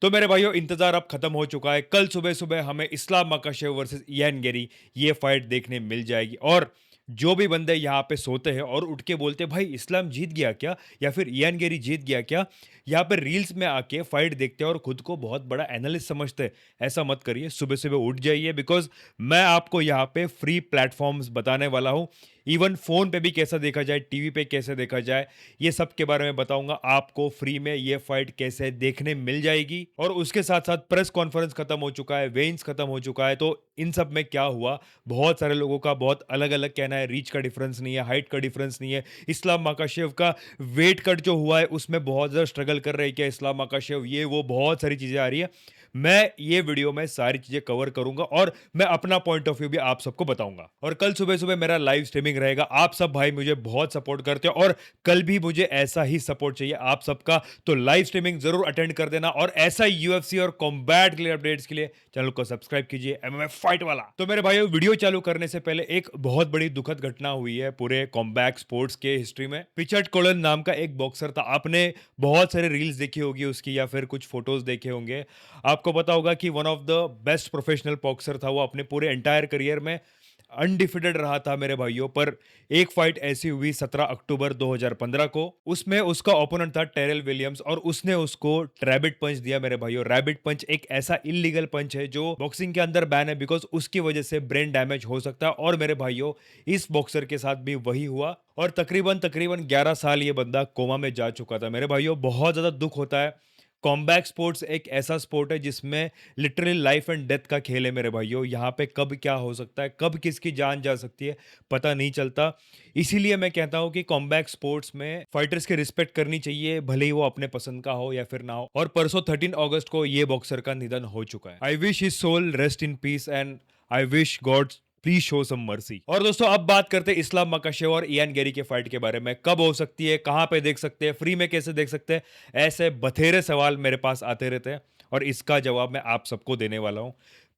तो मेरे भाइयों इंतजार अब खत्म हो चुका है। कल सुबह सुबह हमें इस्लाम माकाशेव वर्सेस इयान गेरी ये फाइट देखने मिल जाएगी। और जो भी बंदे यहाँ पे सोते हैं और उठ के बोलते हैं भाई इस्लाम जीत गया क्या या फिर इयान गेरी जीत गया क्या, यहाँ पे रील्स में आके फाइट देखते हैं और खुद को बहुत बड़ा एनालिस्ट समझते हैं। ऐसा मत करिए, सुबह सुबह उठ जाइए, बिकॉज मैं आपको यहाँ पे फ्री प्लेटफॉर्म्स बताने वाला हूँ। इवन फोन पे भी कैसा देखा जाए, टीवी पे कैसे देखा जाए, ये सब के बारे में बताऊंगा आपको। फ्री में ये फाइट कैसे देखने मिल जाएगी। और उसके साथ साथ प्रेस कॉन्फ्रेंस खत्म हो चुका है, वेन्स खत्म हो चुका है, तो इन सब में क्या हुआ, बहुत सारे लोगों का बहुत अलग अलग कहना है। रीच का डिफरेंस नहीं है, हाइट का डिफरेंस नहीं है। इस्लाम माकाशेव का वेट कट जो हुआ है उसमें बहुत ज़्यादा स्ट्रगल कर रहे हैं क्या इस्लाम माकाशेव, ये वो बहुत सारी चीज़ें आ रही है। मैं ये वीडियो में सारी चीजें कवर करूंगा और मैं अपना पॉइंट ऑफ व्यू भी आप सबको बताऊंगा। और कल सुबह सुबह मेरा लाइव स्ट्रीमिंग रहेगा। आप सब भाई मुझे बहुत सपोर्ट करते हो और कल भी मुझे ऐसा ही सपोर्ट चाहिए आप सबका। तो लाइव स्ट्रीमिंग जरूर अटेंड कर देना और ऐसा यूएफसी और कॉम्बैट के लिए अपडेट्स के लिए चैनल को सब्सक्राइब कीजिए, एमएमए फाइट वाला। तो मेरे भाइयों वीडियो चालू करने से पहले एक बहुत बड़ी दुखद घटना हुई है पूरे कॉम्बैट स्पोर्ट्स के हिस्ट्री में। पिचर्ड कोलन नाम का एक बॉक्सर था, आपने बहुत सारे रील्स देखी होगी उसकी या फिर कुछ फोटोज देखे होंगे। आपको पता होगा कि one of the best professional boxer था वो, अपने पूरे एंटायर करियर में अनडिफिटेड रहा था मेरे भाइयों। पर एक फाइट ऐसी हुई 17 अक्टूबर 2015 को, उसमें उसका ओपोनेंट था टेरल विलियम्स और उसने उसको रैबिट पंच दिया मेरे भाइयों। रैबिट पंच एक ऐसा इलीगल पंच है जो बॉक्सिंग के अंदर बैन है, बिकॉज उसकी वजह से ब्रेन डैमेज हो सकता है। और मेरे भाइयों इस बॉक्सर के साथ भी वही हुआ और तकरीबन तकरीबन 11 साल ये बंदा कोमा में जा चुका था। मेरे भाइयों बहुत ज्यादा दुख होता है। कॉम्बैट स्पोर्ट्स एक ऐसा स्पोर्ट है जिसमें लिटरली लाइफ एंड डेथ का खेल है मेरे भाइयों। यहाँ पे कब क्या हो सकता है, कब किसकी जान जा सकती है, पता नहीं चलता। इसीलिए मैं कहता हूँ कि कॉम्बैट स्पोर्ट्स में फाइटर्स की रिस्पेक्ट करनी चाहिए, भले ही वो अपने पसंद का हो या फिर ना हो। और परसों 13 अगस्त को ये बॉक्सर का निधन हो चुका है। I wish his soul rest in peace and I wish God please show some mercy. और दोस्तों अब बात करते हैं इस्लाम माकाशेव और इयान गेरी के फाइट के बारे में। कब हो सकती है, कहां पे देख सकते हैं, फ्री में कैसे देख सकते हैं, ऐसे बथेरे सवाल मेरे पास आते रहते हैं और इसका जवाब मैं आप सबको देने वाला हूं।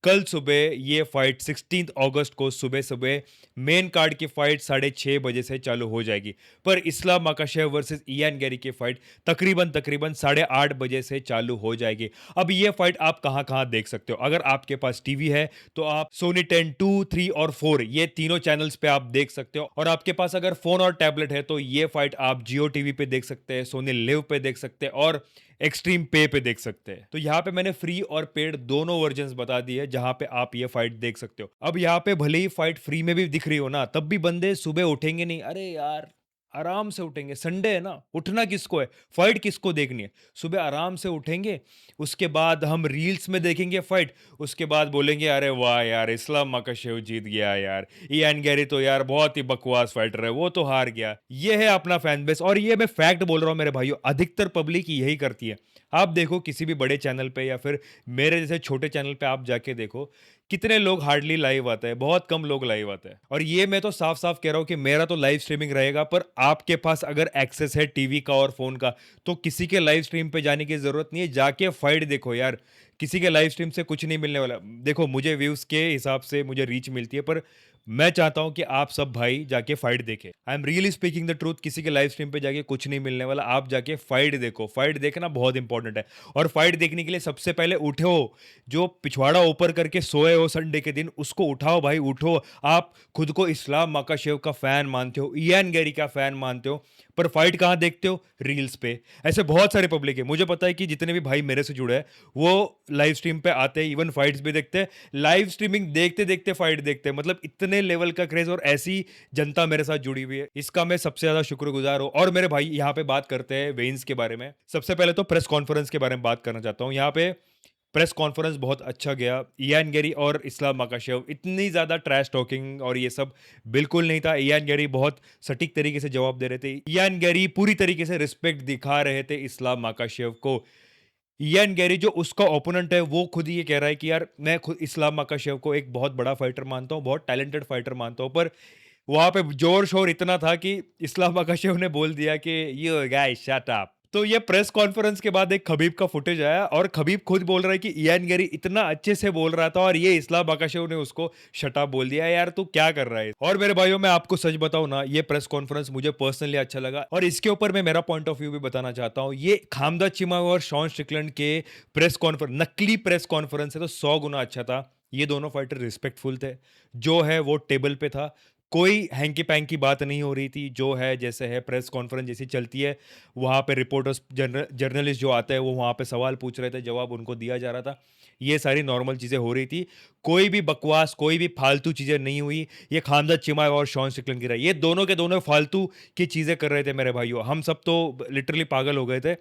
कल सुबह ये फाइट 16 अगस्त को सुबह सुबह मेन कार्ड की फाइट 6:30 बजे से चालू हो जाएगी। पर इस्लाम माकाशेव वर्सेस इयान गेरी की फाइट तकरीबन तकरीबन 8:30 बजे से चालू हो जाएगी। अब ये फाइट आप कहां कहां देख सकते हो? अगर आपके पास टीवी है तो आप सोनी 10, 2, 3 और 4 ये तीनों चैनल्स पे आप देख सकते हो। और आपके पास अगर फोन और टैबलेट है तो ये फाइट आप जियो टीवी पे देख सकते हैं, सोनी लिव पे देख सकते हैं और एक्सट्रीम पे देख सकते हैं। तो यहाँ पे मैंने फ्री और पेड दोनों वर्जन्स बता दिए जहां पे आप ये फाइट देख सकते हो। अब यहाँ पे भले ही फाइट फ्री में भी दिख रही हो ना, तब भी बंदे सुबह उठेंगे नहीं। अरे यार आराम से उठेंगे, संडे है ना, उठना किसको है, फाइट किसको देखनी है। सुबह आराम से उठेंगे, उसके बाद हम रील्स में देखेंगे फाइट, उसके बाद बोलेंगे अरे वाह यार इस्लाम माकाशेव जीत गया यार, इयान गैरी तो यार बहुत ही बकवास फाइटर है, वो तो हार गया। ये है अपना फैन बेस और ये मैं फैक्ट बोल रहा हूं मेरे भाइयों, अधिकतर पब्लिक यही करती है। आप देखो किसी भी बड़े चैनल पे या फिर मेरे जैसे छोटे चैनल पे आप जाके देखो, कितने लोग हार्डली लाइव आते हैं, बहुत कम लोग लाइव आते हैं। और ये मैं तो साफ साफ कह रहा हूं कि मेरा तो लाइव स्ट्रीमिंग रहेगा, पर आपके पास अगर एक्सेस है टीवी का और फोन का तो किसी के लाइव स्ट्रीम पे जाने की जरूरत नहीं है, जाके फाइट देखो यार। किसी के लाइव स्ट्रीम से कुछ नहीं मिलने वाला। देखो मुझे व्यूज के हिसाब से मुझे रीच मिलती है, पर मैं चाहता हूं कि आप सब भाई जाके फाइट देखें। I am really speaking the truth, किसी के लाइव स्ट्रीम पे जाके कुछ नहीं मिलने वाला। आप जाके फाइट देखो, फाइट देखना बहुत इंपॉर्टेंट है। और फाइट देखने के लिए सबसे पहले उठो, जो पिछवाड़ा ऊपर करके सोए हो संडे के दिन उसको उठाओ भाई, उठो। आप खुद को इस्लाम माकाशेव का फैन मानते हो, इयान गैरी का फैन मानते हो, पर फाइट कहां देखते हो? रील्स पे। ऐसे बहुत सारे पब्लिक है, मुझे पता है कि जितने भी भाई मेरे से जुड़े हैं वो लाइव स्ट्रीम पे आते हैं, इवन फाइट्स भी देखते हैं, लाइव स्ट्रीमिंग देखते देखते फाइट देखते हैं। मतलब इतने लेवल का क्रेज और ऐसी जनता मेरे साथ जुड़ी हुई है, इसका मैं सबसे ज्यादा शुक्रगुजार हूं। और मेरे भाई यहाँ पे बात करते हैं वेन्स के बारे में। सबसे पहले तो प्रेस कॉन्फ्रेंस के बारे में बात करना चाहता हूँ। यहाँ पे प्रेस कॉन्फ्रेंस बहुत अच्छा गया। इयान गेरी और इस्लाम माकाशेव इतनी ज्यादा ट्रैश टॉकिंग और ये सब बिल्कुल नहीं था। इयान गेरी बहुत सटीक तरीके से जवाब दे रहे थे, इयान गेरी पूरी तरीके से रिस्पेक्ट दिखा रहे थे इस्लाम माकाशेव को। इयान गेरी जो उसका ओपोनेंट है वो खुद ये कह रहा है कि यार मैं खुद इस्लाम माकाशेव को एक बहुत बड़ा फाइटर मानता हूँ, बहुत टैलेंटेड फाइटर मानता हूँ। पर वहां पे जोर शोर इतना था कि इस्लाम माकाशेव ने बोल दिया कि यू गाइस शट अप, तो ये प्रेस कॉन्फ्रेंस के बाद एक खबीब का फुटेज आया और खबीब खुद बोल रहा है कि इयान गेरी इतना अच्छे से बोल रहा था और ये इस्लाम माकाशेव ने उसको शट अप बोल दिया। यार तू क्या कर रहा है? और मेरे भाइयों, मैं आपको सच बताऊं ना, ये प्रेस कॉन्फ्रेंस मुझे पर्सनली अच्छा लगा और इसके ऊपर मैं मेरा पॉइंट ऑफ व्यू भी बताना चाहता हूं। ये खामदा चिमाव और शॉन स्ट्रिकलैंड के प्रेस कॉन्फ्रेंस, नकली प्रेस कॉन्फ्रेंस है तो 100 गुना अच्छा था। ये दोनों फाइटर रिस्पेक्टफुल थे, जो है वो टेबल पे था, कोई हैंकी पैंकी बात नहीं हो रही थी। जो है जैसे है प्रेस कॉन्फ्रेंस जैसी चलती है, वहाँ पे रिपोर्टर्स जर्नलिस्ट जो आते हैं वो वहाँ पे सवाल पूछ रहे थे, जवाब उनको दिया जा रहा था। ये सारी नॉर्मल चीज़ें हो रही थी, कोई भी बकवास, कोई भी फालतू चीज़ें नहीं हुई। ये खामजा चिमाय और शॉन स्टिकलैंड की रही, ये दोनों के दोनों फालतू की चीज़ें कर रहे थे मेरे भाइयों। हम सब तो लिटरली पागल हो गए थे।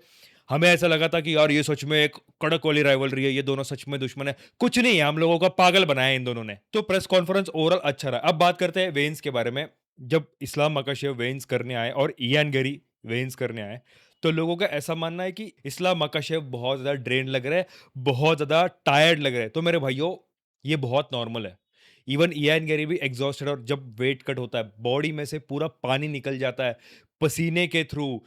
हमें ऐसा लगा था कि यार ये सच में एक कड़क वाली राइवलरी है, ये दोनों सच में दुश्मन है। कुछ नहीं है, हम लोगों का पागल बनाया इन दोनों ने। तो प्रेस कॉन्फ्रेंस ओवरऑल अच्छा रहा। अब बात करते हैं वेन्स के बारे में। जब इस्लाम मकाशेव वेन्स करने आए और इयान गेरी वेन्स करने आए, तो लोगों का ऐसा मानना है कि इस्लाम मकाशेव बहुत ज्यादा ड्रेन लग रहा है, बहुत ज्यादा टायर्ड लग रहा है। तो मेरे भाइयों, ये बहुत नॉर्मल है। इवन इयान गेरी भी एग्जॉस्टेड, और जब वेट कट होता है बॉडी में से पूरा पानी निकल जाता है पसीने के थ्रू,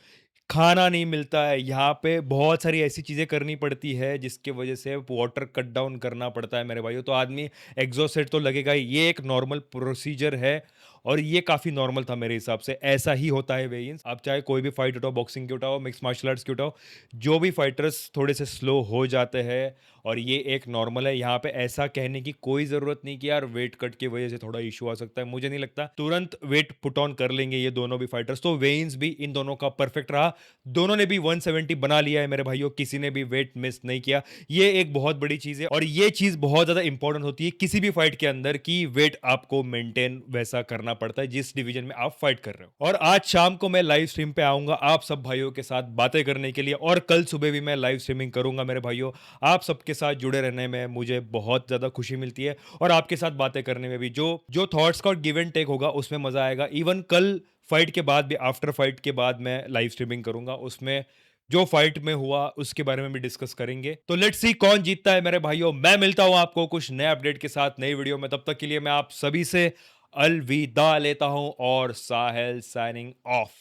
खाना नहीं मिलता है, यहाँ पे बहुत सारी ऐसी चीज़ें करनी पड़ती है जिसकी वजह से वाटर कट डाउन करना पड़ता है मेरे भाइयों। तो आदमी एग्जॉस्टेड तो लगेगा ही, ये एक नॉर्मल प्रोसीजर है और ये काफ़ी नॉर्मल था मेरे हिसाब से। ऐसा ही होता है वेइंस, आप चाहे कोई भी फाइट उठाओ, बॉक्सिंग की उठाओ, मिक्स मार्शल आर्ट्स की उठाओ, जो भी फाइटर्स थोड़े से स्लो हो जाते हैं और ये एक नॉर्मल है। यहाँ पे ऐसा कहने की कोई ज़रूरत नहीं कि यार वेट कट की वजह से थोड़ा इशू आ सकता है। मुझे नहीं लगता, तुरंत वेट पुट ऑन कर लेंगे ये दोनों भी फाइटर्स। तो वेइंस भी इन दोनों का परफेक्ट रहा, दोनों ने भी 170 बना लिया है मेरे भाइयों, किसी ने भी वेट मिस नहीं किया। ये एक बहुत बड़ी चीज है और ये चीज बहुत ज्यादा इंपॉर्टेंट होती है किसी भी फाइट के अंदर, कि वेट आपको मेंटेन वैसा करना पड़ता है जिस डिवीजन में आप फाइट कर रहे हो। और आज शाम को मैं लाइव स्ट्रीम पे आऊंगा आप सब भाइयों के साथ बातें करने के लिए, और कल सुबह भी मैं लाइव स्ट्रीमिंग करूंगा मेरे भाइयों। आप सबके साथ जुड़े रहने में मुझे बहुत ज्यादा खुशी मिलती है और आपके साथ बातें करने में भी, जो जो थॉट्स का गिव एंड टेक होगा उसमें मजा आएगा। इवन कल फाइट के बाद भी, आफ्टर फाइट के बाद मैं लाइव स्ट्रीमिंग करूंगा, उसमें जो फाइट में हुआ उसके बारे में भी डिस्कस करेंगे। तो लेट्स सी कौन जीतता है मेरे भाइयों। मैं मिलता हूं आपको कुछ नए अपडेट के साथ नई वीडियो में, तब तक के लिए मैं आप सभी से अलविदा लेता हूं और साहिल साइनिंग ऑफ।